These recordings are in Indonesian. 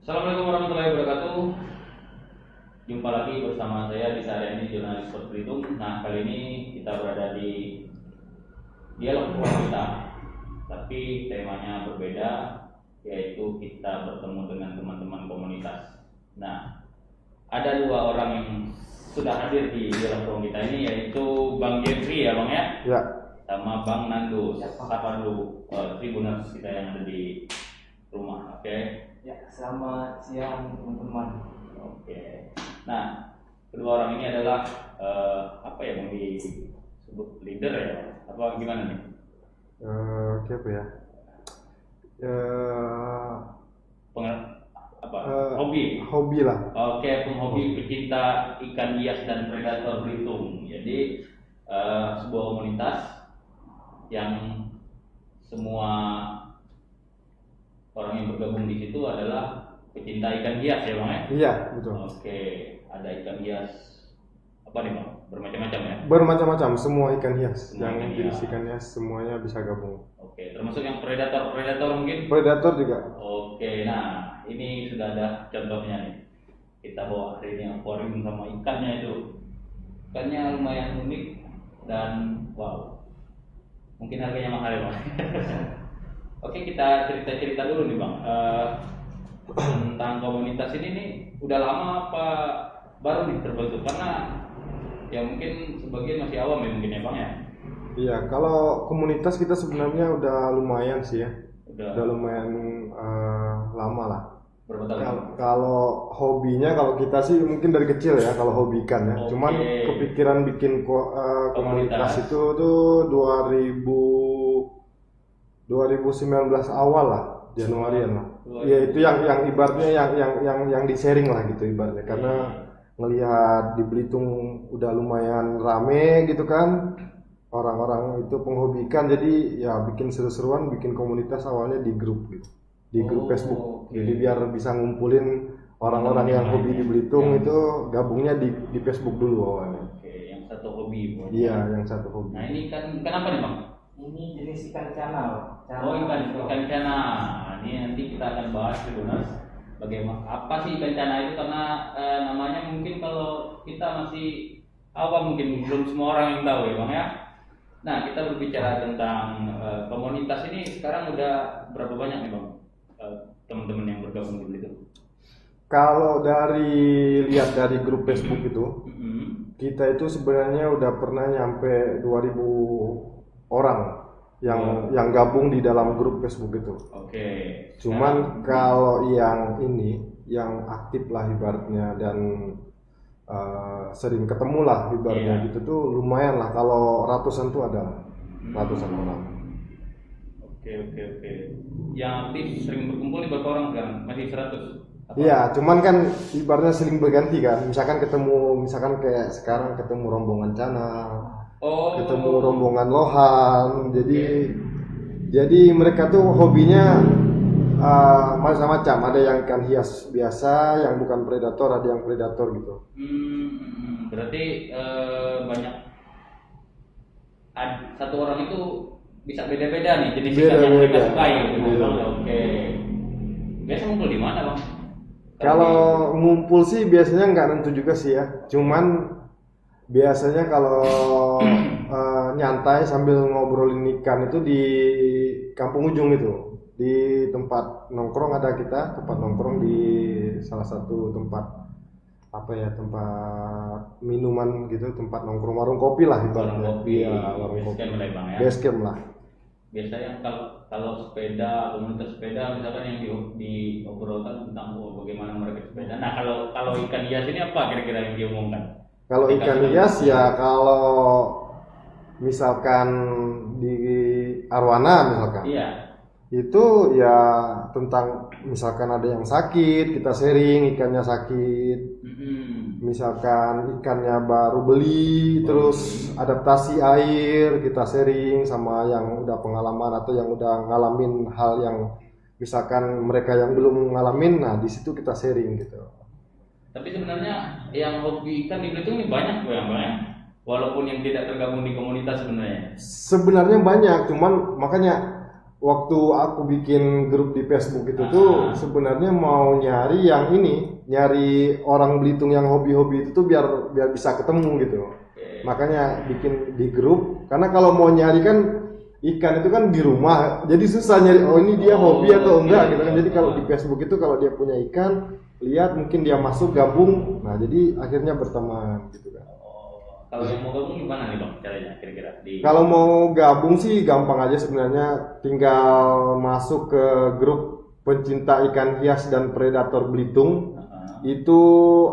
Assalamualaikum warahmatullahi wabarakatuh. Jumpa lagi bersama saya di Saryani Jurnalis Sport Belitung. Nah, kali ini kita berada di dialog kita, tapi temanya berbeda, yaitu kita bertemu dengan teman-teman komunitas. Nah, ada dua orang yang sudah hadir di dialog kita ini, yaitu Bang Jeffrey ya Bang ya? Ya. Sama Bang Nando. Sapa dulu Tribuners kita yang ada di rumah, oke? Ya, selamat siang teman-teman. Oke. Nah, kedua orang ini adalah apa ya, mau disebut leader ya? Apa gimana nih? Apa ya? Hobi lah. Oke, penghobi pecinta ikan hias dan predator Belitung. Jadi sebuah komunitas yang semua orang yang bergabung di situ adalah pecinta ikan hias ya Bang ya? Iya, betul. Oke, ada ikan hias apa nih Bang? Bermacam-macam ya? Bermacam-macam, semua ikan hias. Semua yang ikan jenis hias. ikan hias semuanya bisa gabung. Oke, termasuk yang predator mungkin? Predator juga. Oke, nah ini sudah ada contohnya nih. Kita bawa hari ini akuarium sama ikannya itu. Ikannya lumayan unik dan wow. Mungkin harganya mahal ya Bang. Oke, kita cerita-cerita dulu nih Bang. Tentang komunitas ini nih udah lama apa baru nih terbentuk? Karena ya mungkin sebagian masih awam ya mungkin ya Bang ya. Iya, kalau komunitas kita sebenarnya udah lumayan sih ya. Udah Udah lumayan lama lah. berapa tahun? Kalau hobinya, kalau kita sih mungkin dari kecil ya, kalau hobi ikan ya. Oke. Cuman kepikiran bikin komunitas itu tuh 2019 awal lah, Januarian lah. Ya itu yang ibaratnya yang di sharing lah gitu ibaratnya, karena ngelihat di Belitung udah lumayan rame gitu kan, orang-orang itu penghobi ikan, jadi ya bikin seru-seruan, bikin komunitas awalnya di grup gitu, di grup Facebook. Oke. Jadi biar bisa ngumpulin orang-orang yang hobi di Belitung itu gabungnya di Facebook dulu awalnya. Oke, yang satu hobi. Iya, yang satu hobi. Nah ini kan apa nih Bang? Ini jenis ikan canal. Oh ikan cana. Ini nanti kita akan bahas Tribuners. Bagaimana apa sih ikan cana itu, karena namanya mungkin kalau kita masih awam mungkin belum semua orang yang tahu ya Bang ya. Nah kita berbicara tentang komunitas ini sekarang udah berapa banyak nih Bang teman-teman yang bergabung di situ? Kalau lihat dari grup Facebook itu, kita itu sebenarnya udah pernah nyampe 2000 orang yang gabung di dalam grup Facebook itu. Oke. Cuman kalau yang ini, yang aktif lah ibaratnya dan sering ketemu lah ibaratnya gitu tuh lumayan lah, kalau ratusan tuh ada ratusan orang. Oke. Yang aktif sering berkumpul di berapa orang sekarang? Masih 100? Iya, cuman kan ibaratnya sering berganti kan. Misalkan kayak sekarang ketemu rombongan Cana, ketemu rombongan Lohan. Jadi mereka tuh hobinya macam-macam. Ada yang ikan hias biasa, yang bukan predator, ada yang predator gitu. Berarti banyak. Satu orang itu bisa beda-beda nih jenis ikan yang mereka sukai gitu. Oke. Biasa ngumpul di mana Bang? Kalau ngumpul sih biasanya nggak nentu juga sih ya. Cuman biasanya kalau nyantai sambil ngobrolin ikan itu di Kampung Ujung itu, di tempat nongkrong ada kita, tempat nongkrong di salah satu tempat tempat minuman gitu, tempat nongkrong, warung kopi lah ibaratnya. Warung kopi. Base camp lah. Biasanya kalau sepeda, komunitas sepeda misalkan yang diobrolkan tentang bagaimana mereka sepeda. Nah kalau ikan hias ini apa kira-kira yang diomongkan? Kalau ikan hias ya, kalau misalkan di Arwana misalkan, itu ya tentang misalkan ada yang sakit, kita sharing ikannya sakit. Misalkan ikannya baru beli, terus adaptasi air, kita sharing sama yang udah pengalaman atau yang udah ngalamin hal yang misalkan mereka yang belum ngalamin, nah di situ kita sharing gitu. Tapi sebenarnya yang hobi ikan di Belitung ini banyak kok yang banyak, walaupun yang tidak tergabung di komunitas sebenarnya. Sebenarnya banyak, cuman makanya waktu aku bikin grup di Facebook itu tuh sebenarnya mau nyari yang ini, nyari orang Belitung yang hobi-hobi itu tuh biar bisa ketemu gitu. Makanya bikin di grup, karena kalau mau nyari kan ikan itu kan di rumah, jadi susah nyari oh ini dia hobi atau enggak gitu kan. Jadi kalau di Facebook itu kalau dia punya ikan, lihat mungkin dia masuk gabung, nah jadi akhirnya berteman gitu kan. Kalau yang mau gabung gimana nih Bang caranya kira-kira? Kalau mau gabung sih gampang aja sebenarnya, tinggal masuk ke grup pencinta ikan hias dan predator Belitung. Itu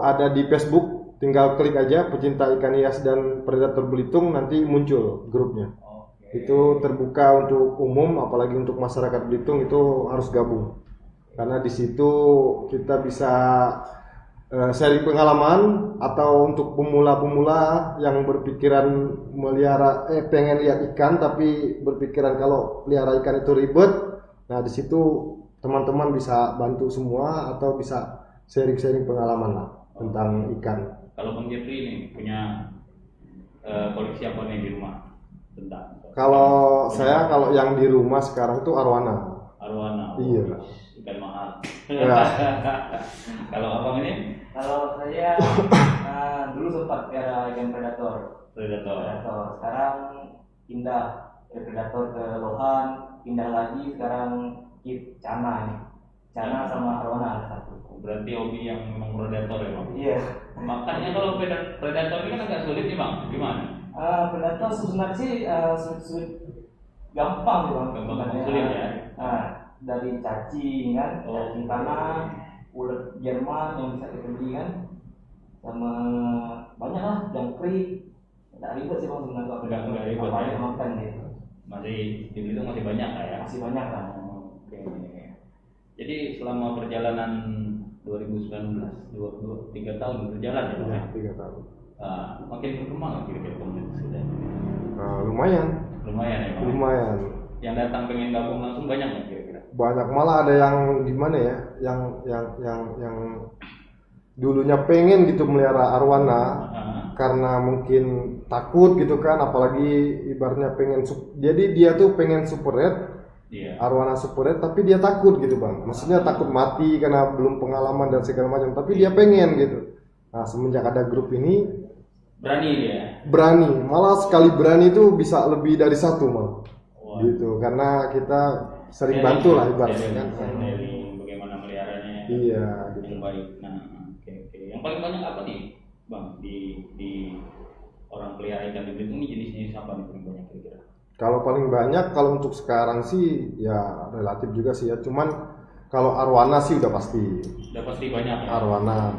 ada di Facebook, tinggal klik aja pencinta ikan hias dan predator Belitung, nanti muncul grupnya. Itu terbuka untuk umum, apalagi untuk masyarakat Belitung itu harus gabung. Karena di situ kita bisa sharing pengalaman, atau untuk pemula-pemula yang berpikiran melihara pengen lihat ikan tapi berpikiran kalau pelihara ikan itu ribet. Nah, di situ teman-teman bisa bantu semua atau bisa sharing-sharing pengalaman lah tentang ikan. Kalau Bang Jeffrey ini punya koleksi apa nih di rumah tentang? Kalau saya yang di rumah sekarang itu arwana. Arwana. Iya. Ikan mahal. Ya. Kalau Abang ini? Kalau saya dulu sempat pelihara ikan predator. Sekarang pindah dari predator ke lohan, pindah lagi sekarang cana ini. Cana sama arwana ada satu. Berarti hobi yang memang predator ya Bang? Iya. Makanya kalau predator ini kan agak sulit nih Bang, gimana? Predator sebenarnya sih sulit, gampang sih Bang. Gampang sulit ya? Dari cacing kan, cacing tanah, ulet Jerman yang bisa kita beli kan, sama banyak lah jangkrik. Nggak ribet sih Bang sebenarnya. Nggak ribet ya? Makan gitu. Masih di Belitung masih banyak lah ya? Masih banyak lah. Oke. Jadi selama perjalanan 2019, 3 tahun berjalan ya Bang? Ya, 3 tahun. Makin berkembang nggak kira-kira komunitas kita? Lumayan ya Bang? Lumayan. Yang datang pengen gabung langsung banyak nggak kira-kira? Banyak, malah ada yang gimana ya, yang dulunya pengen gitu melihara arwana, karena mungkin takut gitu kan, apalagi ibaratnya jadi dia tuh pengen super red, arwana super red, tapi dia takut gitu Bang, maksudnya takut mati karena belum pengalaman dan segala macam, tapi dia pengen gitu. Nah, semenjak ada grup ini berani, malah sekali berani itu bisa lebih dari satu malah. Gitu, karena kita sering bantu lah ibaratnya kan. Bagaimana meliharanya iya, gitu. Yang baik. Nah, oke. Yang paling banyak apa nih Bang di orang pelihara ikan di Belitung ini, jenis-jenis apa nih paling banyak kira-kira? Kalau paling banyak, kalau untuk sekarang sih ya relatif juga sih ya, cuman kalau arwana sih udah pasti banyak ya? Arwana.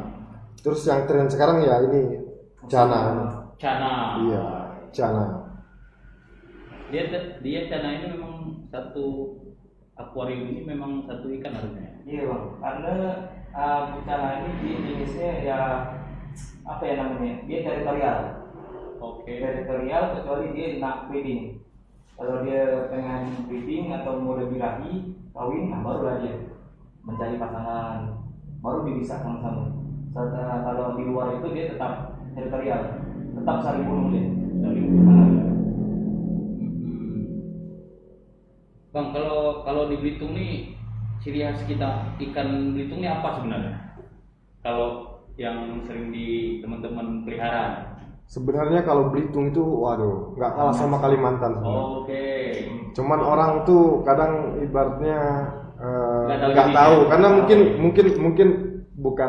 Terus yang tren sekarang ya ini cana. Iya, cana. Dia cana ini memang satu akuarium ini memang satu ikan harusnya. Iya Bang, karena cana ini jenisnya ya apa ya namanya? Dia teritorial. Teritorial kecuali dia nak breeding. Kalau dia pengen breeding atau mau birahi, kawin, nah barulah dia mencari pasangan, baru bisa sama-sama. Kalau di luar itu dia tetap teritorial, tetap saling bunuh dia. Bang, kalau di Belitung nih ciri khas kita ikan Belitung ini apa sebenarnya? Kalau yang sering di teman-teman pelihara? Sebenarnya kalau Belitung itu waduh, nggak kalah sama Kalimantan. Oke. Cuman orang tuh kadang ibaratnya nggak tahu karena mungkin bukan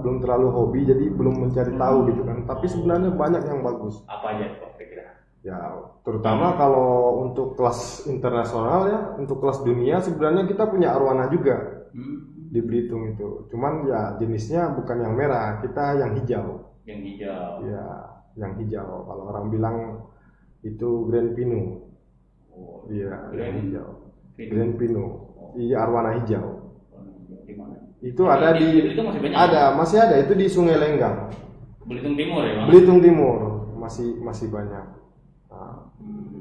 belum terlalu hobi, jadi belum mencari tahu gitu kan. Tapi sebenarnya banyak yang bagus. Apa aja kira-kira? Ya, terutama kalau untuk kelas internasional ya, untuk kelas dunia sebenarnya kita punya arwana juga di Belitung itu. Cuman ya jenisnya bukan yang merah, kita yang hijau. Yang hijau. Ya, yang hijau. Kalau orang bilang itu Grand Pino. Oh, iya, yang hijau. Grand Pino. Iya, arwana hijau. Di mana? Itu ada di Belitung masih ada itu di Sungai Lenggang. Belitung Timur ya, Bang? Belitung Timur masih banyak. Nah,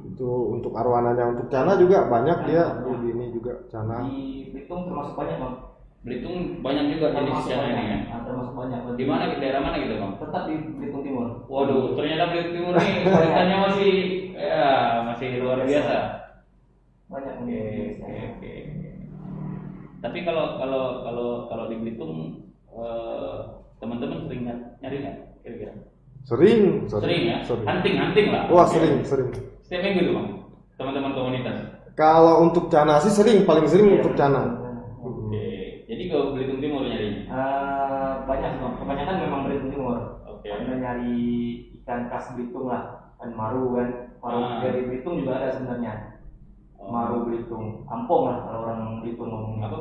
itu untuk arwananya, untuk cana juga banyak dia di ini juga cana. Di Belitung termasuk banyak Bang. Belitung banyak juga jenis cana ini ya. Termasuk banyak. Di mana, di daerah mana gitu Bang? Tetap di Belitung Timur. Waduh, ternyata Belitung Timur nih kualitasnya masih luar biasa. banyak. Oke. Tapi kalau di Belitung teman-teman sering nyari nggak kira-kira? Sering ya. Hunting lah. Wah, sering. Setiap minggu tuh bang, teman-teman komunitas. Kalau untuk cana sih paling sering untuk cana. Oke. Jadi ke Belitung Timur nyarinya? Banyak bang. Kebanyakan memang Belitung Timur. Karena nyari ikan khas Belitung lah, kan maru kan. Maru dari Belitung juga ada sebenarnya. Maru Belitung, Ampong lah kalau orang Belitung ngomongnya. Apa?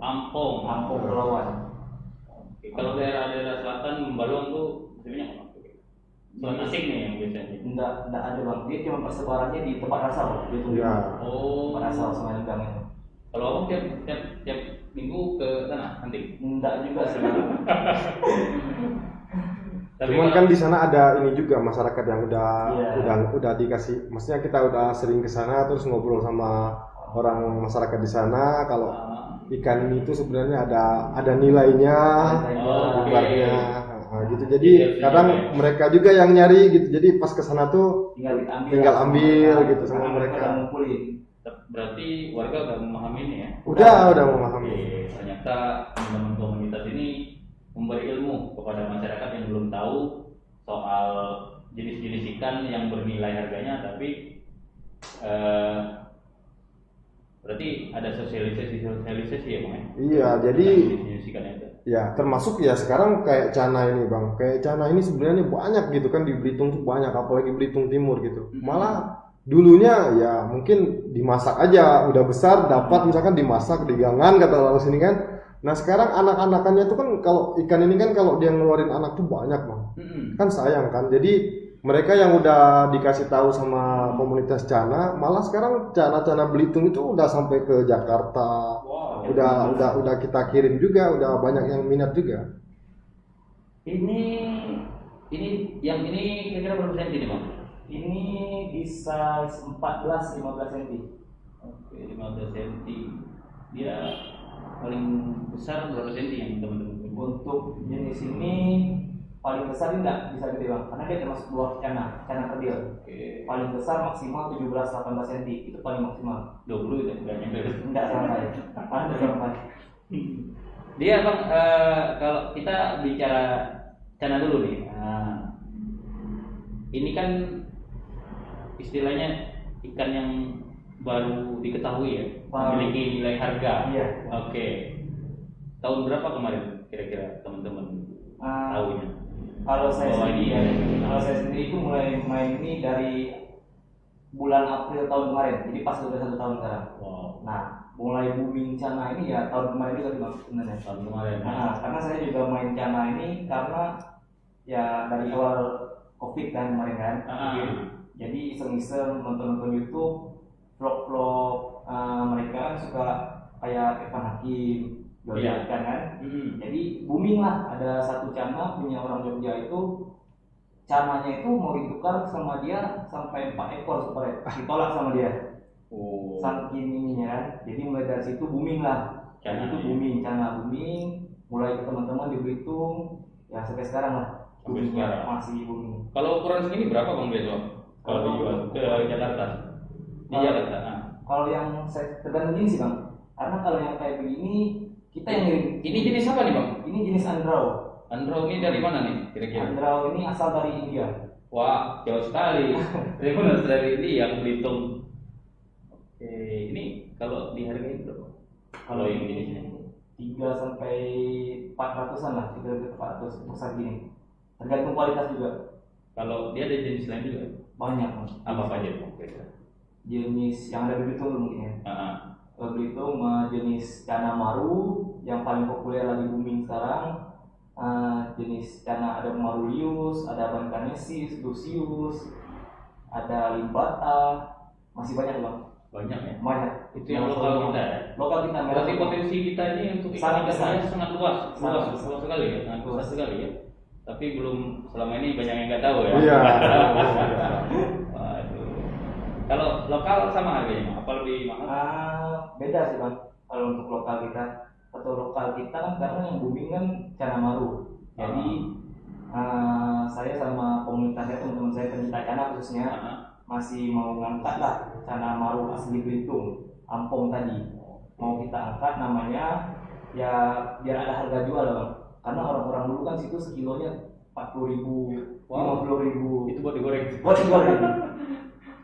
Ampong Pulauan. Kalau daerah selatan Balong tuh sebenarnya apa? Soal asing nih yang biasanya. Enggak ada bang, dia cuma persebarannya di tempat asal Belitung. Ya. Tempat asal Sungai Lembang itu. Kalau abang tiap minggu ke sana hunting? Enggak juga sih. Cuman kan di sana ada ini juga masyarakat yang udah dikasih, maksudnya kita udah sering ke sana terus ngobrol sama orang masyarakat di sana kalau ikan ini tuh sebenarnya ada nilainya, buatnya gitu. Jadi kadang mereka juga yang nyari gitu. Jadi pas ke sana tuh tinggal ambil gitu sama mereka. Berarti warga udah memahami ini ya? Udah memahami. Ternyata teman-teman komunitas ini memberi ilmu kepada masyarakat yang belum tahu soal jenis-jenis ikan yang bernilai harganya, tapi berarti ada sosialisasi ya bang? Iya, jadi jenis ikan itu. Ya termasuk ya sekarang kayak cana ini bang, kayak cana ini sebenarnya banyak gitu kan di Belitung tuh banyak, apalagi Belitung Timur gitu. Malah dulunya ya mungkin dimasak aja, udah besar dapat misalkan dimasak digangan kata orang sini kan. Nah sekarang anak-anakannya tuh kan kalau ikan ini kan kalau dia ngeluarin anak tuh banyak bang, kan sayang kan. Jadi mereka yang udah dikasih tahu sama komunitas cana, malah sekarang cana-cana Belitung itu udah sampai ke Jakarta, udah kita kirim juga, udah banyak yang minat juga. Ini yang ini kira-kira berapa senti nih bang? Ini bisa 14-15 cm. Oke, 15 cm. Dia paling besar berapa senti yang teman-teman? Untuk jenis ini paling besar enggak bisa gede bang, karena dia termasuk buah cana kerdil. Paling besar maksimal 17-18 cm, itu paling maksimal. 20 itu enggak nyampe? Enggak sampai. Dia bang, kalau kita bicara cana dulu nih, ini kan istilahnya ikan yang baru diketahui ya, memiliki nilai harga. Iya. Oke. Tahun berapa kemarin kira-kira teman-teman tahunya? Kalau saya sendiri itu mulai main ini dari bulan April tahun kemarin, jadi pas udah 1 tahun sekarang. Wow. Nah, mulai booming cana ini ya tahun kemarin juga sebenarnya. Tahun kemarin. Karena saya juga main cana ini karena ya dari awal COVID kan kemarin kan. Jadi iseng-iseng nonton YouTube, vlog-vlog mereka kan suka kayak Evan Hakim, ikan kan. Jadi booming lah, ada satu cana punya orang Jogja itu, cananya itu mau ditukar sama dia sampai 4 ekor supaya ditolak sama dia. Saking ininya kan. Jadi mulai dari situ booming lah. Cana itu booming, mulai ke teman-teman di Belitung ya sampai sekarang lah. Sampai sekarang masih booming. Kalau ukuran segini berapa bang besok? Kalau dijual ke Jakarta? Di Jakarta. Kalau yang saya tergantung jenis sih bang. Karena kalau yang kayak begini kita yang ngirim. Ini jenis apa nih bang? Ini jenis Andrau. Andrau ini dari mana nih kira-kira? Andrau ini asal dari India. Wah, jauh sekali. Dari India, Belitung. Oke, ini kalau dihargai berapa? Kalau yang jenisnya 3-400an lah, 300-400 besar gini. Tergantung kualitas juga. Kalau dia ada jenis lain juga? Banyak. Apa aja? Jenis yang ada di Belitung mungkin ya. Belitung jenis cana maru yang paling populer lagi booming sekarang. Jenis cana ada marulius, ada bancanesis, lucius, ada limbata, masih banyak bang. Banyak ya? Banyak. Itu yang lokal kita ya? Lokal kita. Berarti potensi kita ini untuk ikan sangat luas sekali ya, sangat luas sekali ya. Tapi belum selama ini banyak yang nggak tahu ya. Iya. Waduh. Kalau lokal sama harganya, apa lebih mahal? Beda sih bang. Kalau untuk lokal kita, atau lokal kita kan sekarang yang booming kan cana maru. Jadi saya sama komunitasnya, teman-teman saya pencinta cana khususnya, masih mau ngangkat lah cana maru asli Belitung, Ampong tadi. Mau kita angkat namanya ya biar ada harga jual lah bang. Karena orang-orang dulu kan situ sekilonya 40.000, 50.000. Itu buat digoreng. Buat digoreng.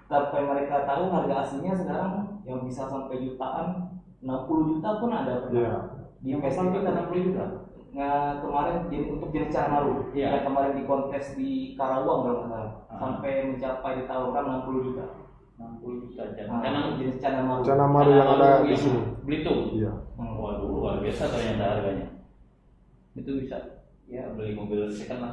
Tapi mereka tahu harga aslinya sekarang yang bisa sampai jutaan, 60 juta pun ada pernah. Iya. Di festival kita 60 juta. Nah, kemarin jadi untuk jenis cana maru. Iya. Yang kemarin di kontes di Karawang kalau nggak salah. Sampai mencapai ditawarkan 60 juta. 60 juta jenis cana maru. Cana maru yang ada di sini. Belitung. Iya. Waduh, luar biasa ternyata harganya. Itu bisa ya beli mobil second lah.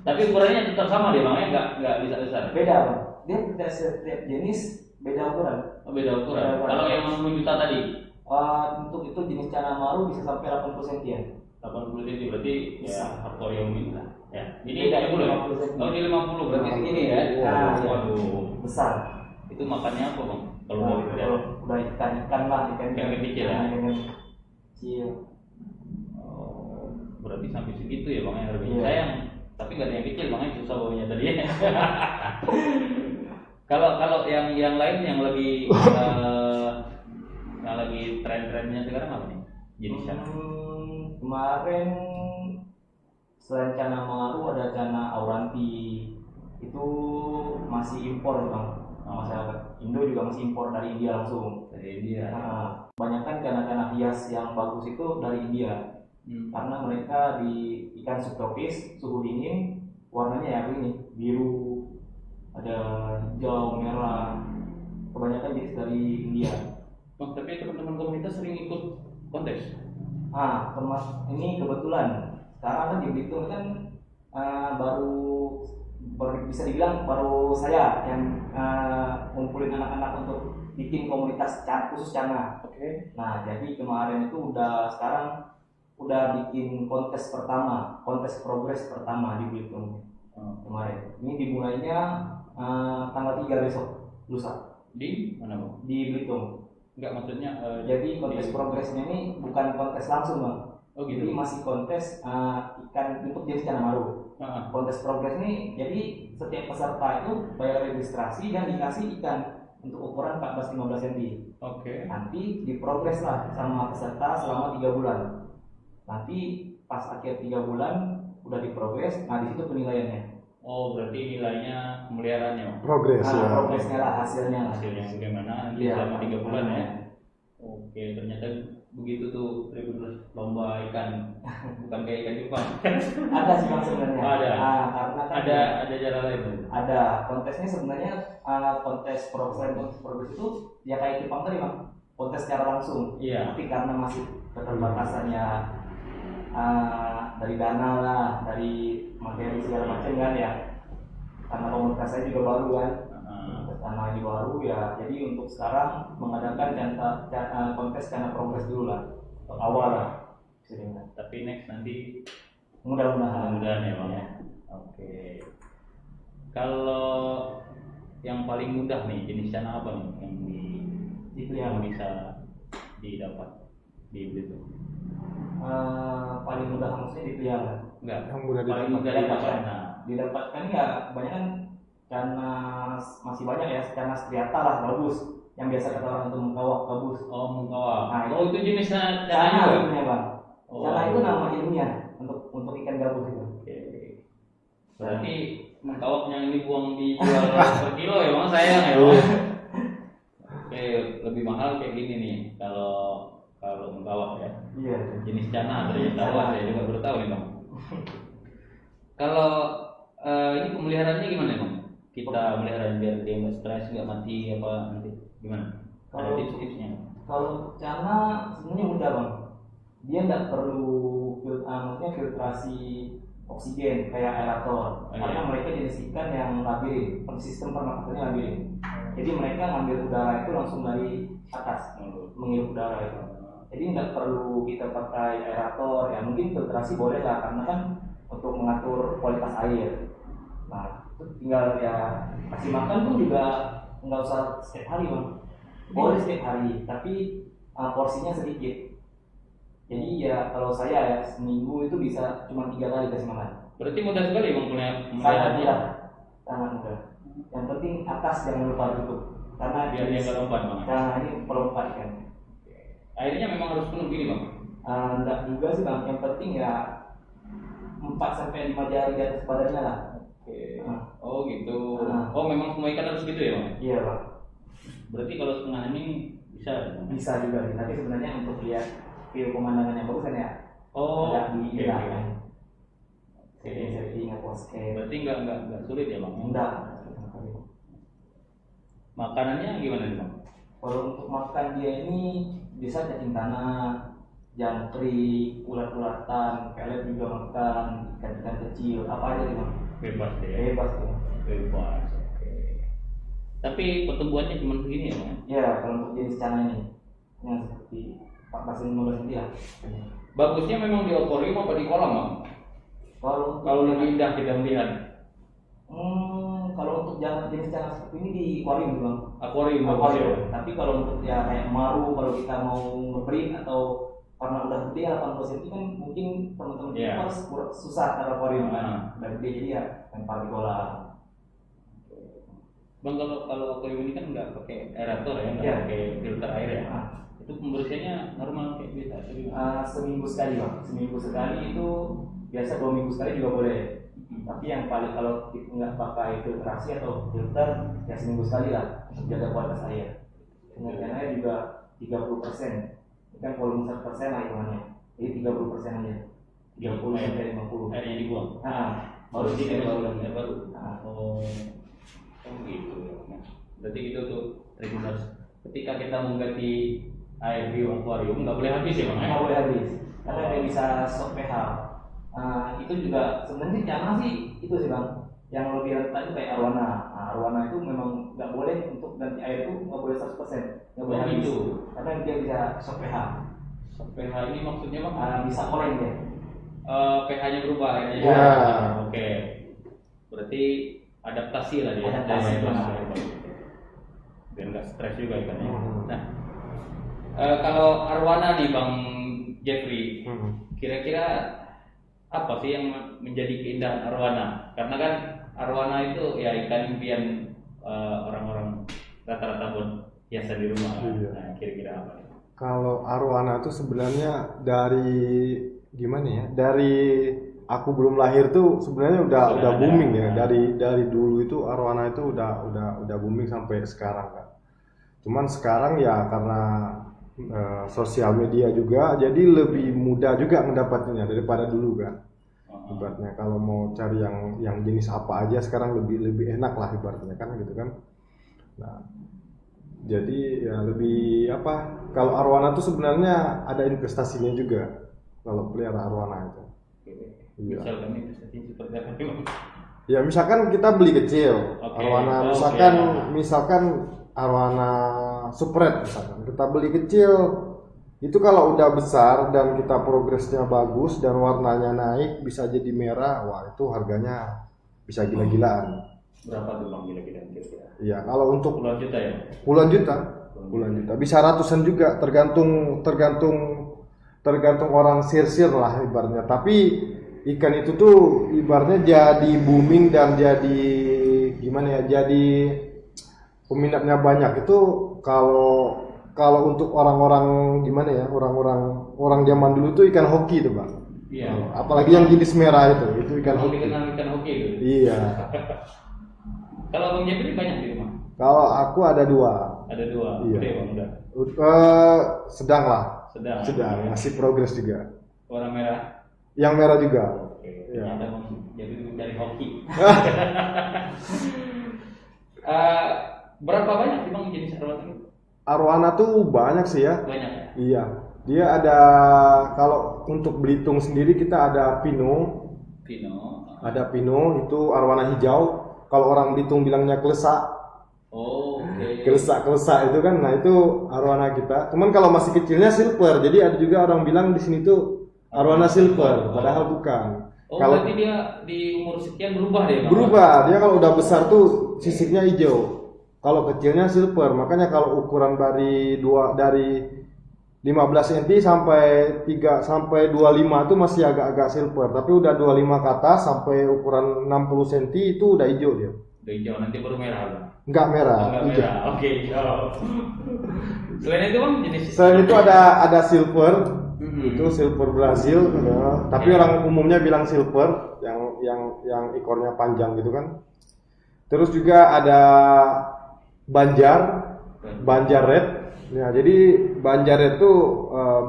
Tapi ukurannya tetap sama dia bang, nggak bisa besar. Beda bang. Dia tidak setiap jenis beda ukuran. Oh, beda ukuran. Kalau yang 60 juta tadi? Untuk itu jenis cana maru bisa sampai 80 cm. 80 cm berarti ya akuarium ini lah. Ya. Ini Beda, 50 ya? Oh ini 50 berarti segini ya? Nah, waduh. Besar. Itu makannya apa bang? Kalau udah ikan lah, ikan kecil ya? Ikan kecil. Oh, berarti sampai segitu ya bang harganya. Iya. Sayang, tapi nggak ada yang kecil bang, susah bawanya tadi. Kalau yang lain yang lagi tren-trennya sekarang apa nih jenisnya? Kemarin selain cana maru ada cana auranti, itu masih impor bang. Masyarakat Indo juga masih impor dari India langsung. Dari India. Banyak kan cana-cana hias yang bagus itu dari India. Karena mereka di ikan subtropis, suhu dingin, warnanya ya ini biru, ada hijau, merah. Kebanyakan jenis dari India. Bang, tapi teman-teman komunitas sering ikut kontes. Ini kebetulan sekarang kan di Belitung kan baru bisa dibilang baru saya yang ngumpulin anak-anak untuk bikin komunitas khusus cana. Oke. Nah jadi kemarin itu sekarang udah bikin kontes progres pertama di Belitung kemarin. Ini dimulainya tanggal 3 besok, lusa. Di mana bang? Di Belitung. Enggak maksudnya. Jadi kontes progresnya ini bukan kontes langsung bang. Oh gitu. Jadi masih kontes ikan untuk jenis cana maru. Kontes progres ini jadi setiap peserta itu bayar registrasi dan dikasih ikan untuk ukuran 14-15 cm. Oke. Nanti diprogres lah sama peserta selama 3 bulan. Nanti pas akhir 3 bulan udah diprogres, nah di situ penilaiannya. Oh berarti nilainya pemeliharaannya. Progres ya. Progresnya lah, hasilnya lah. Hasilnya bagaimana? Nanti selama 3 bulan ya. Oke, ternyata begitu tuh terus lomba ikan, bukan kayak ikan Jepang. Ada sih bang sebenarnya. Ada. Karena kan ada cara lain. Ada kontesnya sebenarnya kontes progres itu ya kayak Jepang tadi bang, kontes secara langsung. Iya. Tapi karena masih keterbatasannya dari dana lah, dari materi segala macam kan ya. Karena komunitas saya juga baru kan. Karena ini baru ya, jadi untuk sekarang mengadakan kontes karena progres dulu lah, awal lah. Tapi next nanti mudah-mudahan ya bang ya. Oke. Kalau yang paling mudah nih jenis cana apa nih yang bisa didapat di Belitung? Paling mudah maksudnya dipelihara? Enggak, yang mudah paling mudah didapatkan. Didapatkan ya kebanyakan karena masih banyak ya, karena striata lah bagus, yang biasa kata orang itu mengkawak bagus. Oh mengkawak. Nah, itu jenisnya cana ilmunya bang. Oh. Cana itu nama ilmunya untuk ikan gabus itu. Oke. Berarti mengkawak yang dibuang dijual per kilo ya bang, sayang ya bang. Oke, lebih mahal kayak gini nih kalau mengkawak ya. Iya. Jenis cana ternyata saya juga baru tahu nih bang. Kalau ini pemeliharaannya gimana bang? Kita melihara biar dia nggak stres, nggak mati apa nanti gimana? Ada tips-tipsnya? Kalau cana sebenarnya mudah bang. Dia nggak perlu maksudnya filtrasi oksigen kayak aerator. Karena mereka jenis ikan yang labirin, sistem pernapasannya labirin. Jadi mereka ngambil udara itu langsung dari atas, menghirup udara itu. Jadi nggak perlu kita pakai aerator. Ya mungkin filtrasi boleh lah, karena kan untuk mengatur kualitas air. Nah, tinggal ya kasih makan pun juga nggak usah setiap hari bang, boleh setiap hari, tapi porsinya sedikit. Jadi ya kalau saya ya seminggu itu bisa cuma 3 kali kasih makan. Berarti mudah sekali bang Sangat mudah, sangat mudah. Yang penting atas jangan lupa tutup. Karena biar dia nggak lompat bang. Nah ini pelompat kan. Airnya memang harus penuh gini bang. Enggak juga sih bang. Yang penting ya 4-5 jari di atas badannya lah. Oke. Oh gitu. Oh memang semua ikan harus gitu ya bang? Iya bang. Berarti kalau setengah ini bisa? Bisa juga sih. Tapi sebenarnya untuk lihat view pemandangan yang bagus kan ya. Oh. Ada di Oke. kan. Setting posket. Berarti nggak sulit ya bang? Enggak. Makanannya gimana nih bang? Kalau untuk makan dia ini bisa cacing tanah, jangkrik, ulat-ulatan, pelet juga makan, ikan-ikan kecil, apa aja nih bang? Bebas deh. Bebas ya. Bebas. Oke. Tapi pertumbuhannya cuma segini ya bang? Ya kalau untuk jenis cana ini yang seperti 14-15 cm ya. Bagusnya memang di akuarium apa di kolam bang? Kalau lebih indah kita melihat. Kalau untuk jenis cana seperti ini di aquarium bang. Akuarium bagus ya. Tapi kalau untuk ya kayak maru, kalau kita mau nge-breed atau karena udah gede 80 cm kan mungkin teman-teman kita harus susah taruh akuarium kan. Udah gede jadi ya lempar di kolam. Bang kalau akuarium ini kan nggak pakai aerator ya, nggak pakai filter air ya. Itu pembersihannya normal kayak biasa. Seminggu sekali bang. Seminggu sekali itu biasa 2 minggu sekali juga boleh. Tapi yang paling kalau kita nggak pakai filtrasi atau filter ya seminggu sekali lah untuk jaga kualitas air. Penyajian air juga 30%. Kan volume 1% lah hitungannya. Jadi 30% aja. 30 sampai 50. Airnya dibuang. Baru sih air baru. Oh gitu ya. Berarti itu tuh harus ketika kita mengganti air di akuarium nggak boleh habis ya bang? Nggak boleh habis. Karena dia bisa shock pH. Itu juga sebenarnya cana sih itu sih bang. Yang lebih rentan itu kayak arwana. Arwana itu memang nggak boleh untuk ganti air itu nggak boleh 100%. Nggak boleh habis. Karena dia bisa shock pH. Shock pH ini maksudnya bang? Bisa oleng dia. pH-nya berubah airnya. Ya. Oke. Berarti adaptasi lah dia. Adaptasi. Biar nggak stres juga ikannya. Nah, kalau arwana nih bang Jeffrey, kira-kira apa sih yang menjadi keindahan arwana? Karena kan arwana itu ya ikan impian orang-orang rata-rata pun biasa di rumah. Iya. Nah, kira-kira apa? Kalau arwana tuh sebenarnya dari gimana ya? Dari aku belum lahir tuh sebenarnya udah booming ya. Dari dulu itu arwana itu udah booming sampai sekarang kan. Cuman sekarang ya karena sosial media juga jadi lebih mudah juga mendapatnya daripada dulu kan. Ibaratnya kalau mau cari yang jenis apa aja sekarang lebih enak lah ibaratnya kan gitu kan. Nah, jadi ya lebih apa? Kalau arwana tuh sebenarnya ada investasinya juga kalau pelihara arwana itu. Iya. Misalkan investasi seperti apa? Ya misalkan kita beli kecil arwana, misalkan arwana supret misalkan kita beli kecil itu kalau udah besar dan kita progresnya bagus dan warnanya naik bisa jadi merah, wah itu harganya bisa gila-gilaan. Berapa tuh bang gila-gilaan kira-kira? Iya kalau untuk puluhan juta ya? Puluhan juta, bisa ratusan juga tergantung orang sir lah ibaratnya. Tapi ikan itu tuh ibaratnya jadi booming dan jadi gimana ya? Jadi peminatnya banyak itu kalau untuk orang-orang gimana ya? Orang zaman dulu tuh ikan hoki tuh bang. Iya. Apalagi yang jenis merah itu ikan hoki. Ikan hoki itu. Iya. Kalau bang Jeffrey banyak di rumah? Kalau aku ada 2. Ada 2. Iya. Gede bang udah. Sedang lah. Sedang. Masih progres juga. Warna merah. Yang merah juga. Oke. Ya. Ternyata bang jadi dari hoki. Berapa banyak sih bang jenis arwana itu? Arwana tuh banyak sih ya. Banyak ya? Iya. Dia ada kalau untuk Belitung sendiri kita ada Pino. Ada Pino itu arwana hijau. Kalau orang Belitung bilangnya klesa. Oh, oke. Klesa itu kan. Nah, itu arwana kita. Cuman kalau masih kecilnya silver. Jadi ada juga orang bilang di sini tuh arwana silver, padahal bukan. Kalau berarti dia di umur sekian berubah dia, Bang? Berubah. Dia kalau udah besar tuh sisiknya hijau. Kalau kecilnya silver. Makanya kalau ukuran dari 15 cm sampai 25 itu masih agak-agak silver. Tapi udah 25 ke atas sampai ukuran 60 cm itu udah hijau dia. Udah hijau, nanti baru merah. Enggak merah, Oh, enggak hijau. merah. Oke, hijau. Selain itu bang jenis. Selain itu ada silver, Mhm. itu silver Brazil, tapi orang umumnya bilang silver, yang ekornya panjang gitu kan. Terus juga ada Banjar Red. Ya, jadi Banjar Red itu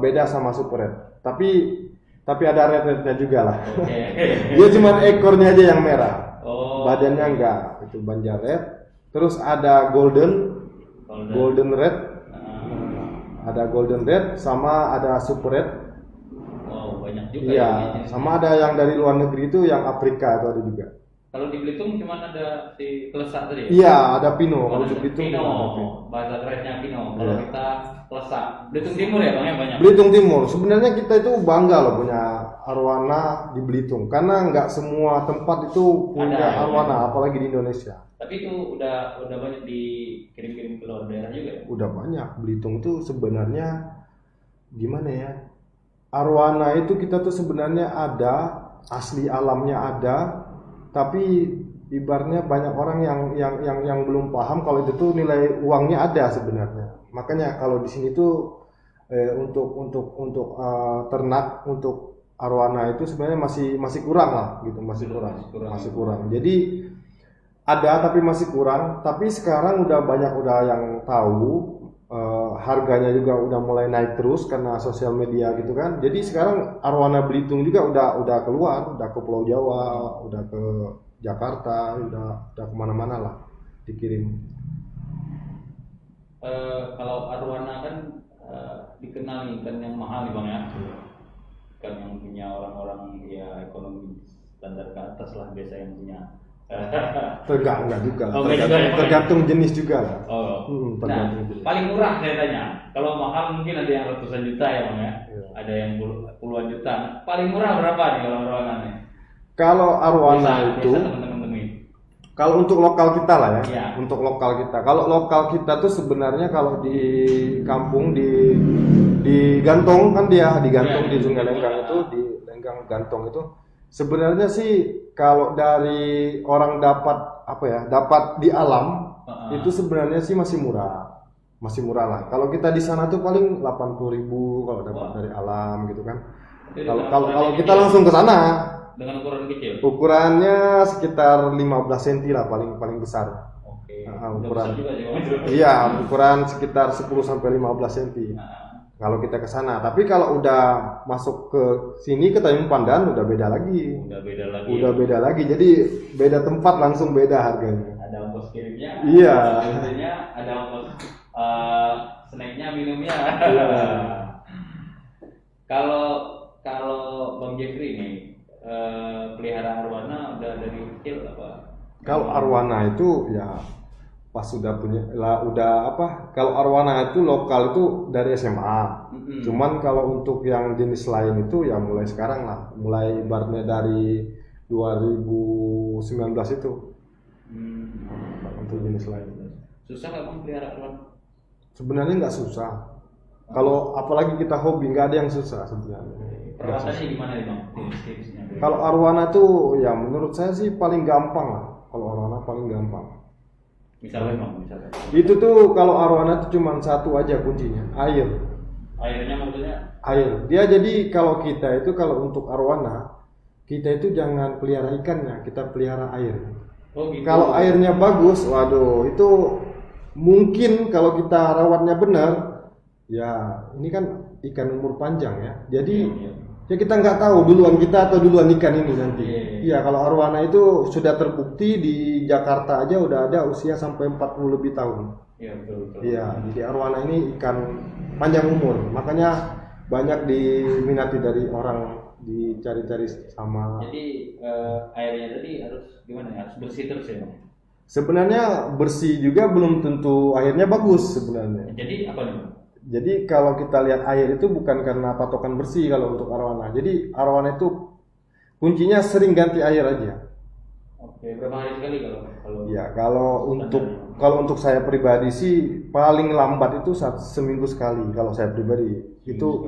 beda sama Super Red. Tapi ada red-rednya juga lah. Oke. Dia cuma ekornya aja yang merah. Oh. Badannya enggak. Itu Banjar Red. Terus ada Golden Red. Ada Golden Red sama ada Super Red. Oh, banyak juga. Iya, ya, sama ada yang dari luar negeri itu yang Afrika itu ada juga. Kalau di Belitung cuma ada si Klesak tadi ya? Iya, ada Pino. Kalau Ada di Belitung Pino, ada Pino. bahasa kerennya Pino. Kalau Iya. kita Klesak. Belitung Timur ya bang ya banyak. Belitung Timur. Sebenarnya kita itu bangga loh punya arwana di Belitung karena nggak semua tempat itu punya Ada, ya. arwana, apalagi di Indonesia. Tapi itu udah banyak dikirim-kirim ke luar daerah juga ya? Udah banyak. Belitung itu sebenarnya gimana ya? Arwana itu kita tuh sebenarnya ada, asli alamnya ada, tapi ibaratnya banyak orang yang belum paham kalau itu tuh nilai uangnya ada sebenarnya. Makanya kalau di sini tuh untuk ternak untuk arwana itu sebenarnya masih kurang lah gitu, masih kurang. Jadi ada tapi masih kurang. Tapi sekarang udah banyak yang tahu. Harganya juga udah mulai naik terus karena sosial media gitu kan. Jadi sekarang arwana Belitung juga udah keluar, udah ke Pulau Jawa, udah ke Jakarta, udah kemana-mana lah dikirim. Kalau arwana kan dikenal ikan yang mahal nih bang ya, ikan yang punya orang-orang ya ekonomi standar ke atas lah biasa yang punya. Enggak juga. Oh, enggak juga ya, Tergantung jenis juga lah. Oh. Nah, tergantung jenis. paling murah saya tanya. Kalau mahal mungkin ada yang ratusan juta ya bang ya, Iya. ada yang puluhan juta. Paling murah berapa nih kalau arwana nih? Kalau arwana Biasa itu, teman-teman temui. kalau untuk lokal kita lah ya, Iya. untuk lokal kita. Kalau lokal kita tuh sebenarnya kalau di kampung digantung kan dia digantung Iya, di Sungai di Lenggang Sungai. itu, di Lenggang Gantong itu. Sebenarnya sih kalau dari orang dapat di alam itu sebenarnya sih masih murah lah. Kalau kita di sana tuh paling 80.000 kalau dapat dari alam gitu kan. Jadi Kalau dengan kalau ukuran kalau yang kita kecil. langsung ke sana, Dengan ukuran kecil. ukurannya sekitar 15 cm lah paling besar. Oke. Udah Ukuran besar juga sih bang itu. Iya, ukuran sekitar 10 sampai 15 cm. Kalau kita ke sana, tapi kalau udah masuk ke sini ke Tanjung Pandan udah beda lagi. Udah beda lagi. Udah beda lagi. Jadi beda tempat langsung beda harganya. Ada ongkos kirimnya. Iya. Ada biasanya, ada ongkos snacknya, minumnya. Iya. Kalau Bang Jeffrey nih pelihara arwana udah dari kecil apa? Kalau arwana itu ya pas sudah punya lah kalau arwana itu lokal itu dari SMA. Cuman kalau untuk yang jenis lain itu ya mulai sekarang lah, mulai ibaratnya dari 2019 itu. Untuk jenis lain. Susah nggak bang pelihara arwana? Sebenarnya nggak susah. Kalau apalagi kita hobi nggak ada yang susah sebenarnya. Perawatannya gimana nih bang? Tips-tipsnya. Kalau arwana tuh ya menurut saya sih paling gampang lah. Kalau arwana paling gampang. Misalnya bang, misalnya. Itu tuh kalau arwana tuh cuma satu aja kuncinya, air. Airnya maksudnya? Air. Dia jadi kalau kita itu kalau untuk arwana, kita itu jangan pelihara ikannya, kita pelihara air. Oh gitu. Kalau airnya bagus, waduh itu mungkin kalau kita rawatnya benar, ya ini kan ikan umur panjang ya. Jadi Iya. ya kita nggak tahu duluan kita atau duluan ikan ini nanti. Iya. Iya, kalau arwana itu sudah terbukti di Jakarta aja udah ada usia sampai 40 lebih tahun. Iya betul. Iya, jadi arwana ini ikan panjang umur, makanya banyak diminati dari orang, dicari-cari sama. Jadi airnya tadi harus gimana ya? Harus bersih terus ya bang? Sebenarnya bersih juga belum tentu airnya bagus sebenarnya. Jadi apa nih bang? Jadi kalau kita lihat air itu bukan karena patokan bersih kalau untuk arwana. Jadi arwana itu kuncinya sering ganti air aja. Oke, berapa hari sekali kalau? Ya, kalau untuk saya pribadi sih paling lambat itu seminggu sekali kalau saya pribadi. Itu.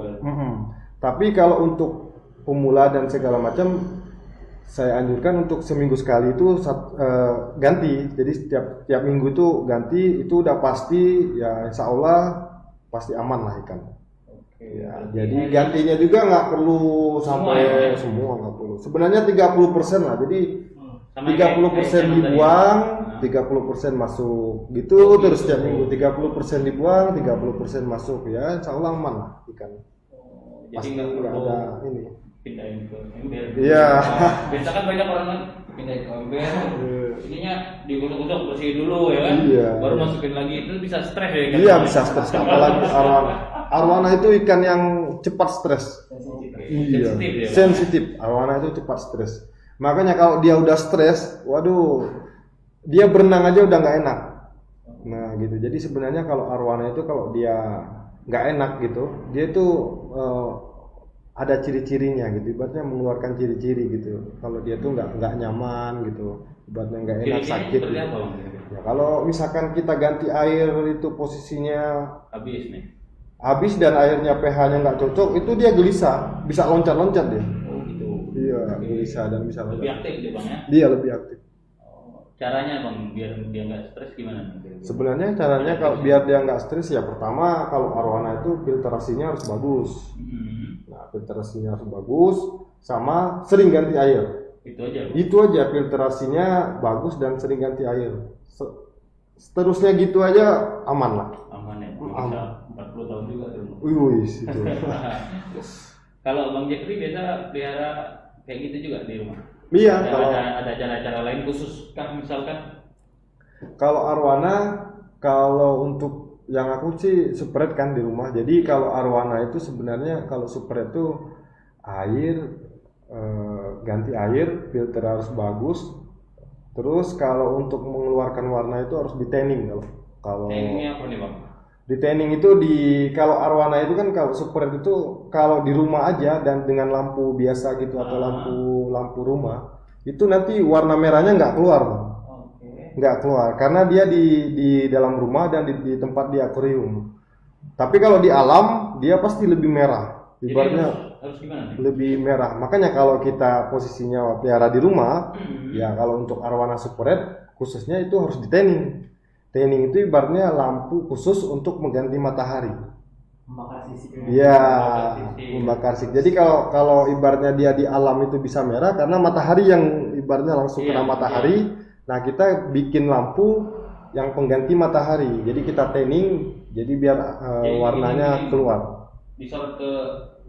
Tapi kalau untuk pemula dan segala macam saya anjurkan untuk seminggu sekali itu ganti. Jadi tiap minggu itu ganti, itu udah pasti ya insya Allah pasti aman lah ikan. Ya, jadi gantinya juga nggak perlu sampai semua nggak perlu. Sebenarnya 30% lah. Jadi 30% dibuang, 30% masuk. Gitu terus tiap minggu 30% dibuang, 30% masuk ya. Insya Allah aman lah ikan. Jadi nggak ada ini. Pindahin ke ember. Iya. Biasa kan banyak orang kan pindahin ke ember. Ininya digosok-gosok bersih dulu ya kan. Iya. Baru masukin lagi itu bisa stres ya kan. Iya bisa stres. Apalagi arwana. Arwana itu ikan yang cepat stres. Iya. Sensitif. Arwana itu cepat stres. Makanya kalau dia udah stres, waduh, dia berenang aja udah nggak enak. Nah gitu. Jadi sebenarnya kalau arwana itu kalau dia nggak enak gitu, dia tuh ada ciri-cirinya gitu, ibaratnya mengeluarkan ciri-ciri gitu. Kalau dia tuh nggak nyaman gitu, ibaratnya nggak enak, sakit. Gitu. Ya, kalau misalkan kita ganti air itu posisinya habis dan airnya pH-nya nggak cocok, itu dia gelisah, bisa loncat-loncat dia. Oh gitu. Iya, gelisah dan bisa loncat. Lebih aktif dia bang ya? Dia lebih aktif. Caranya bang biar dia nggak stres gimana? Sebenarnya caranya kalau biar dia nggak stres ya pertama kalau arwana itu filtrasinya harus bagus. Nah, filtrasinya harus bagus sama sering ganti air. Itu aja filtrasinya bagus dan sering ganti air. Seterusnya gitu aja aman lah. Aman ya. Bisa 40 tahun juga di rumah. Wih, itu. Kalau Bang Jeffrey biasa pelihara kayak gitu juga di rumah. Iya, ada cara-cara lain khusus kan misalkan? Kalau arwana, kalau untuk yang aku sih spread kan di rumah. Jadi kalau arwana itu sebenarnya kalau spread itu air, ganti air, filter harus bagus. Terus kalau untuk mengeluarkan warna itu harus di tanning kalau. Tanningnya apa nih bang? Di tanning itu kalau arwana itu kan kalau spread itu kalau di rumah aja dan dengan lampu biasa gitu atau lampu rumah itu nanti warna merahnya nggak keluar bang. Nggak keluar karena dia di dalam rumah dan di tempat di akuarium. Tapi kalau di alam dia pasti lebih merah. Ibaratnya harus gimana nih? Lebih merah. Makanya kalau kita posisinya pelihara di rumah, ya kalau untuk arwana spread khususnya itu harus di tanning. Tanning itu ibaratnya lampu khusus untuk mengganti matahari. Membakar sisik. Iya, membakar sisik. Jadi kalau ibaratnya dia di alam itu bisa merah karena matahari yang ibaratnya langsung kena matahari. Nah kita bikin lampu yang pengganti matahari. Jadi kita tanning, jadi biar warnanya keluar. Disorot ke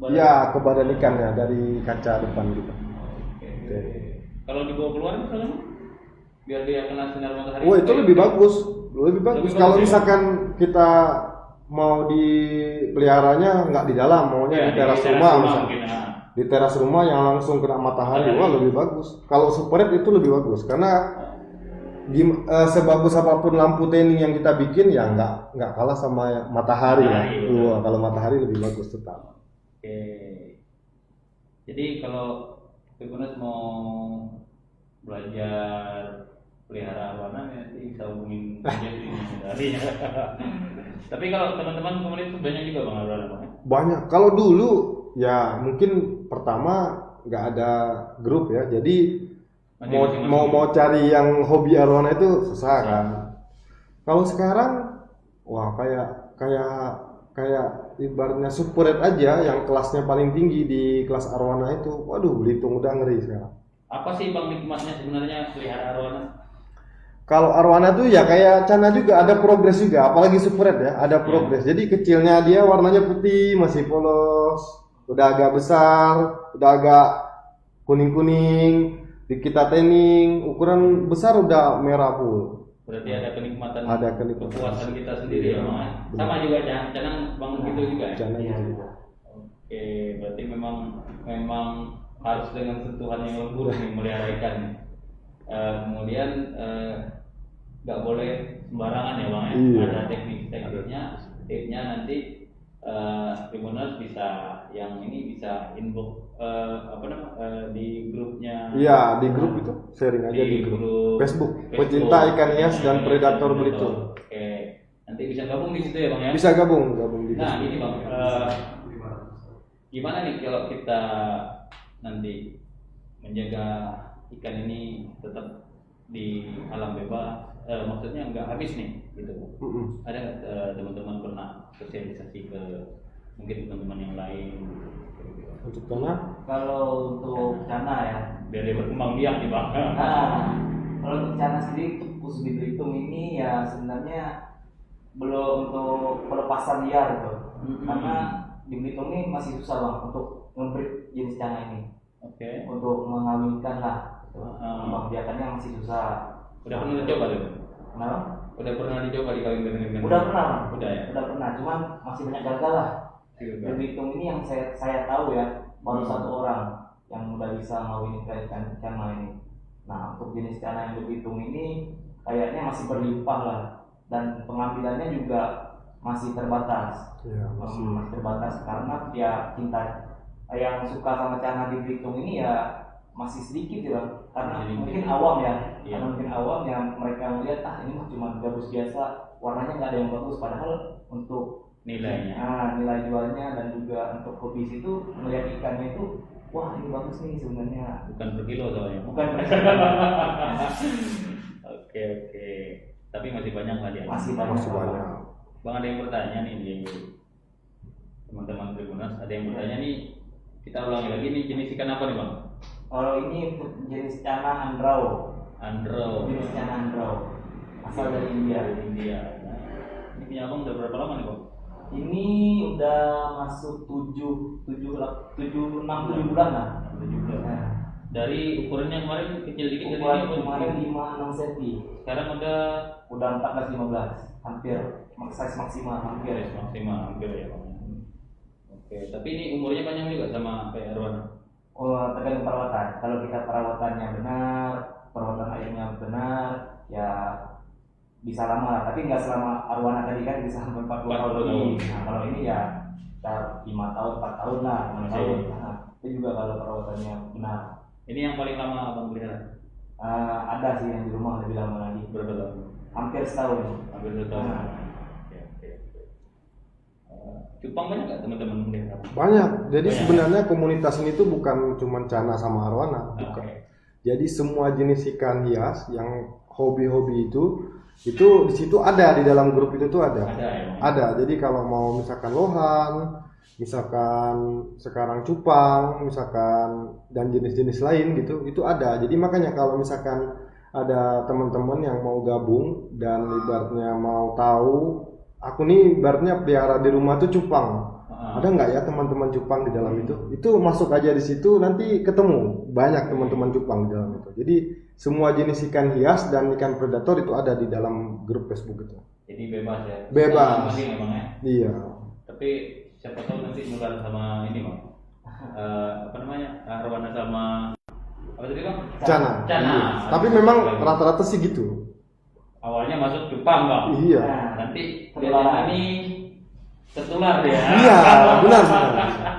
badan? Iya, ke badan ikannya dari kaca depan gitu. Oke. Kalau dibawa keluar misalnya, biar dia kena sinar matahari. Oh itu lebih bagus, lebih bagus. Kalau misalkan kita mau dipeliharanya nggak di dalam, maunya di teras rumah misalnya. Di teras rumah yang langsung kena matahari, wah lebih bagus. Kalau spread itu lebih bagus karena sebagus apapun lampu tanning yang kita bikin ya nggak kalah sama matahari ya. Wah, kalau matahari lebih bagus tetap. Oke. Jadi kalau Pegunas mau belajar pelihara arwana nanti bisa hubungin aja dari. Tapi kalau teman-teman komunitas banyak juga bang arwana bang? Banyak. Kalau dulu ya mungkin pertama nggak ada grup ya, jadi mau cari yang hobi arwana itu susah kan. Kalau sekarang wah kayak ibaratnya spread aja yang kelasnya paling tinggi di kelas arwana itu, waduh Belitung udah ngeri sekarang. Apa sih bang nikmatnya sebenarnya pelihara arwana? Kalau arwana tuh ya kayak cana juga, ada progres juga, apalagi spread ya, ada progres. Jadi kecilnya dia warnanya putih, masih polos, udah agak besar, udah agak kuning-kuning. Di kita tanning ukuran besar udah merah full. Berarti ada kenikmatan kepuasan kita sendiri ya bang. Sama juga canang bang gitu juga ya. Oke, berarti memang harus dengan sentuhan yang lembut nih melihara ikan. Kemudian nggak boleh sembarangan ya bang ya. Ada tekniknya. Tipnya nanti Tribuners bisa yang ini bisa inbox di grupnya. Iya, di grup itu sharing aja di grup Facebook pecinta ikan hias dan predator Belitung. Oke, nanti bisa gabung di situ ya bang ya. Bisa gabung di. Nah ini bang, gimana nih kalau kita nanti menjaga ikan ini tetap di alam bebas, maksudnya nggak habis nih gitu. Ada nggak teman-teman pernah sosialisasi ke mungkin teman-teman yang lain Untuk Cana? Kalau untuk Cana ya, biar dia berkembang biak di bawah. Kalau untuk Cana sendiri khusus di Belitung ini ya sebenarnya belum untuk pelepasan liar gitu. Karena di Belitung ini masih susah bang untuk ngebreed jenis Cana ini. Untuk mengawinkan lah, membiakannya masih susah. Udah pernah dicoba tuh? Kenapa? Udah pernah dicoba dikawin dengan? Udah pernah bang. Udah ya? Udah pernah, cuman masih banyak gagal lah. Di Belitung ini yang saya tahu ya baru satu orang yang udah bisa ngawinin ikan Cana ini. Nah untuk jenis Cana yang di Belitung ini kayaknya masih berlimpah lah, dan pengambilannya juga masih terbatas. Masih terbatas karena ya cinta yang suka sama Cana di Belitung ini ya masih sedikit ya bang. Karena mungkin awam ya, karena mungkin awam yang mereka melihat ini mah cuma gabus biasa, warnanya nggak ada yang bagus, padahal untuk nilainya, nilai jualnya dan juga untuk hobis itu melihat ikannya itu, wah ini bagus nih sebenarnya. Bukan per kilo soalnya. Bukan per kilo. Oke. Tapi masih banyak lah dia. Masih banyak. Bang ada yang bertanya nih di teman-teman Tribuners, ada yang bertanya nih, kita ulangi lagi nih jenis ikan apa nih bang? Kalau ini untuk jenis Cana Andrau. Jenis Cana Andrau. Asal dari India. Nah, ini punya abang udah berapa lama nih bang? Ini udah masuk 7 bulan lah. 7 bulan. Nah. Dari ukurannya kemarin kecil dikit. Ukuran kemarin 5-6 cm. Sekarang udah 14-15. Hampir size maksimal hampir ya bang. Oke, tapi ini umurnya panjang juga sama kayak arwana? Tergantung perawatan. Kalau kita perawatannya benar, perawatan airnya benar, ya bisa lama lah, tapi nggak selama arwana tadi kan bisa sampai 40 tahun lagi. Nah kalau ini ya sekitar 5 tahun, 4 tahun lah, 6 tahun. Nah, itu juga kalau perawatannya benar. Ini yang paling lama abang pelihara? Ada sih yang di rumah lebih lama lagi. Berapa tahun? Hampir setahun. Oke. Cupang banyak nggak teman-teman pelihara? Banyak. Jadi sebenarnya komunitas ini tuh bukan cuma Cana sama arwana, bukan. Jadi semua jenis ikan hias yang hobi-hobi itu di situ ada, di dalam grup itu tuh ada. Ada. Jadi kalau mau misalkan lohan, misalkan sekarang cupang, misalkan dan jenis-jenis lain gitu, itu ada. Jadi makanya kalau misalkan ada teman-teman yang mau gabung dan ibaratnya mau tahu, aku nih ibaratnya pelihara di rumah tuh cupang. Ada nggak ya teman-teman cupang di dalam itu? Itu masuk aja di situ, nanti ketemu banyak teman-teman cupang di dalam itu. Jadi semua jenis ikan hias dan ikan predator itu ada di dalam grup Facebook itu. Jadi bebas ya? Bebas. Memang ya? Iya. Tapi siapa tahu nanti nular sama ini bang, apa namanya, arwana sama apa tadi bang? Cana. Iya. Tapi memang rata-rata sih gitu. Awalnya masuk cupang bang. Iya. Nanti ini tertular ya. Iya, benar.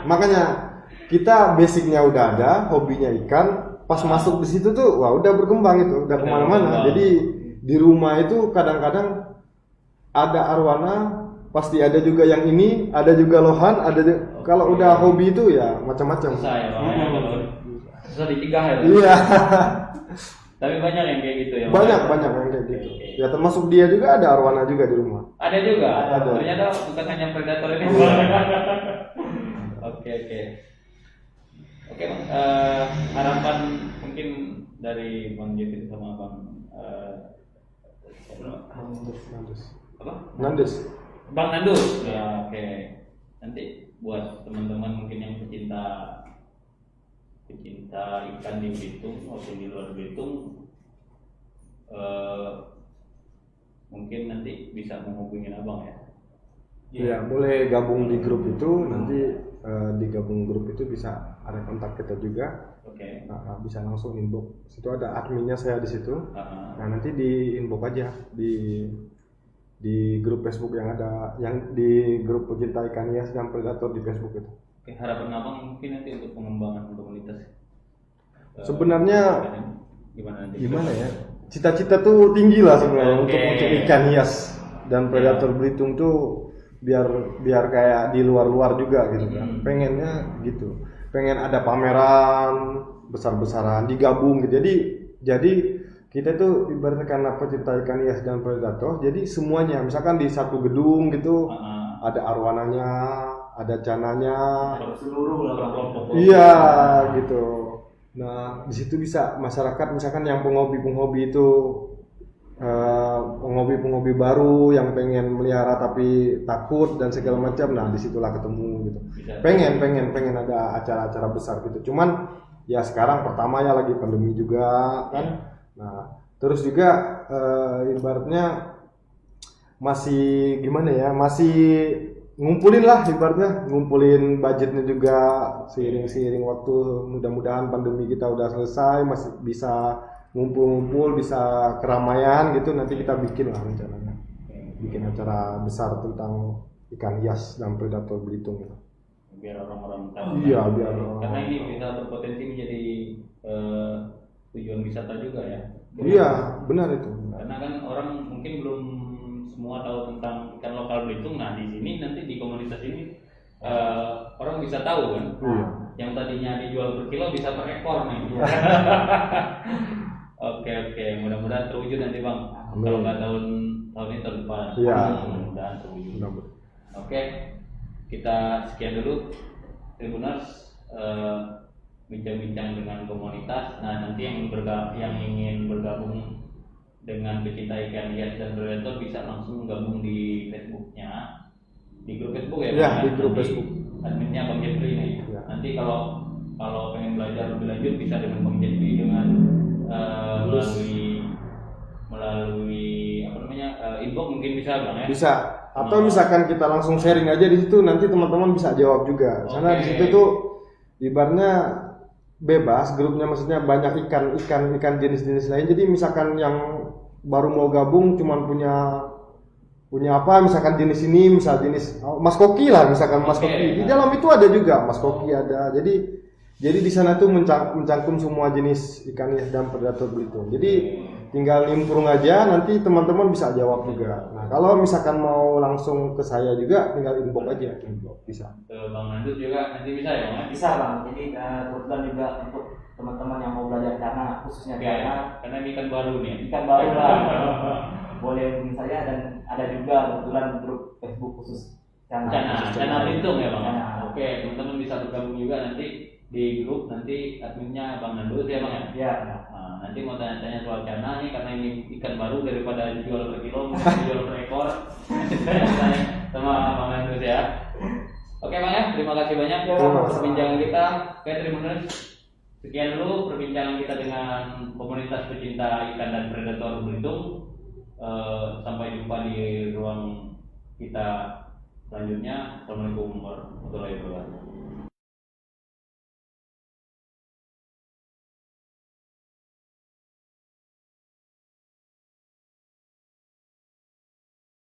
Makanya kita basicnya udah ada, hobinya ikan, pas masuk di situ tuh, wah udah berkembang itu, udah kemana-mana. Jadi di rumah itu kadang-kadang ada arwana, pasti ada juga yang ini, ada juga lohan, kalau udah hobi itu ya macam-macam. Susah ya bang. Susah dicegah ya. Iya. Tapi banyak yang kayak gitu ya. Banyak yang kayak gitu. Ya termasuk dia juga ada arwana juga di rumah. Ada juga. Ada. Ternyata bukan hanya predator ini. Oke. Oke bang. Harapan mungkin dari Bang Jepit sama Bang Nandes. Bang Nandus. Ya oke. Nanti buat teman-teman mungkin yang pecinta ikan di Belitung maupun di luar Belitung, mungkin nanti bisa menghubungi abang ya. Iya, boleh gabung di grup itu, nanti di gabung grup itu bisa ada kontak kita juga. Oke. Nah, bisa langsung inbox. Situ ada adminnya saya di situ. Nah, nanti di inbox aja di grup Facebook yang ada, yang di grup pecinta ikan hias dan predator di Facebook itu. Oke, harapan abang mungkin nanti untuk pengembangan komunitas. Sebenarnya gimana ya? Cita-cita tuh tinggi lah sebenarnya untuk ikan hias dan predator Belitung tuh biar kayak di luar-luar juga gitu kan. Pengennya gitu. pengen ada pameran besar-besaran digabung gitu. Jadi kita tuh ibaratnya karena pecinta ikan hias dan predator, jadi semuanya misalkan di satu gedung gitu ada arwananya, ada cananya, seluruh lah. iya gitu. Nah di situ bisa masyarakat misalkan yang penghobi itu penghobi baru yang pengen melihara tapi takut dan segala macam, nah disitulah ketemu gitu. Pengen ada acara-acara besar gitu. Cuman ya sekarang pertama ya lagi pandemi juga kan. Nah terus juga ibaratnya masih gimana ya, masih ngumpulin lah ibaratnya, ngumpulin budgetnya juga seiring waktu. Mudah-mudahan pandemi kita udah selesai, masih bisa ngumpul-ngumpul, bisa keramaian gitu, nanti kita bikin lah rencananya, bikin acara besar tentang ikan hias dan predator Belitung gitu. Biar orang-orang tahu. Iya, biar karena ini bisa berpotensi menjadi tujuan wisata juga ya. Iya, benar itu. Karena kan orang mungkin belum semua tahu tentang ikan lokal Belitung. Nah di sini nanti di komunitas ini orang bisa tahu kan. Iya. Yang tadinya dijual per kilo bisa per ekor nih. Oke, mudah-mudahan terwujud nanti Bang. Kalau nggak tahun ini tahun depan. Iya. Mudah-mudahan terwujud. Oke, kita sekian dulu Tribuners bincang-bincang dengan komunitas. Nah nanti yang ingin bergabung dengan pecinta ikan hias dan predator bisa langsung gabung di Facebooknya, di grup Facebook ya. Iya, di grup Facebook. Adminnya Bang Jeffrey nih. Ya. Nanti kalau pengen belajar lebih lanjut bisa dengan Bang Jeffrey dengan melalui apa namanya inbox mungkin bisa Bang ya. Bisa. Atau misalkan kita langsung sharing aja di situ, nanti teman-teman bisa jawab juga. Karena di situ tuh ibaratnya bebas grupnya, maksudnya banyak ikan jenis-jenis lain. Jadi misalkan yang baru mau gabung cuman punya apa misalkan jenis ini, misal jenis mas koki lah, misalkan mas koki. Di dalam itu ada juga mas koki ada. Jadi di sana tuh mencangkum semua jenis ikan hias dan predator Belitung. Jadi tinggal nimbrung aja, nanti teman-teman bisa jawab juga. Nah kalau misalkan mau langsung ke saya juga tinggal inbox aja, bisa. Bang Nandus juga nanti bisa ya Bang? Bisa Bang. Jadi kebetulan juga untuk teman-teman yang mau belajar cana, khususnya cana. Karena ini ikan baru nih. Ikan baru lah. Boleh hubungi saya, dan ada juga kebetulan grup Facebook khusus cana Belitung ya Bang. Cana. Oke, teman-teman bisa bergabung juga nanti di grup, nanti adminnya Bang Nandus ya Bang ya. Iya. Nah, nanti mau tanya-tanya soal cana nih, karena ini ikan baru, daripada dijual per kilo mungkin dijual per ekor. Tanya sama Bang Nandus ya. Oke Bang ya, terima kasih banyak perbincangan kita. Oke, terima kasih. Sekian dulu perbincangan kita dengan komunitas pecinta ikan dan predator Belitung. Sampai jumpa di ruang kita selanjutnya. Assalamualaikum warahmatullahi wabarakatuh.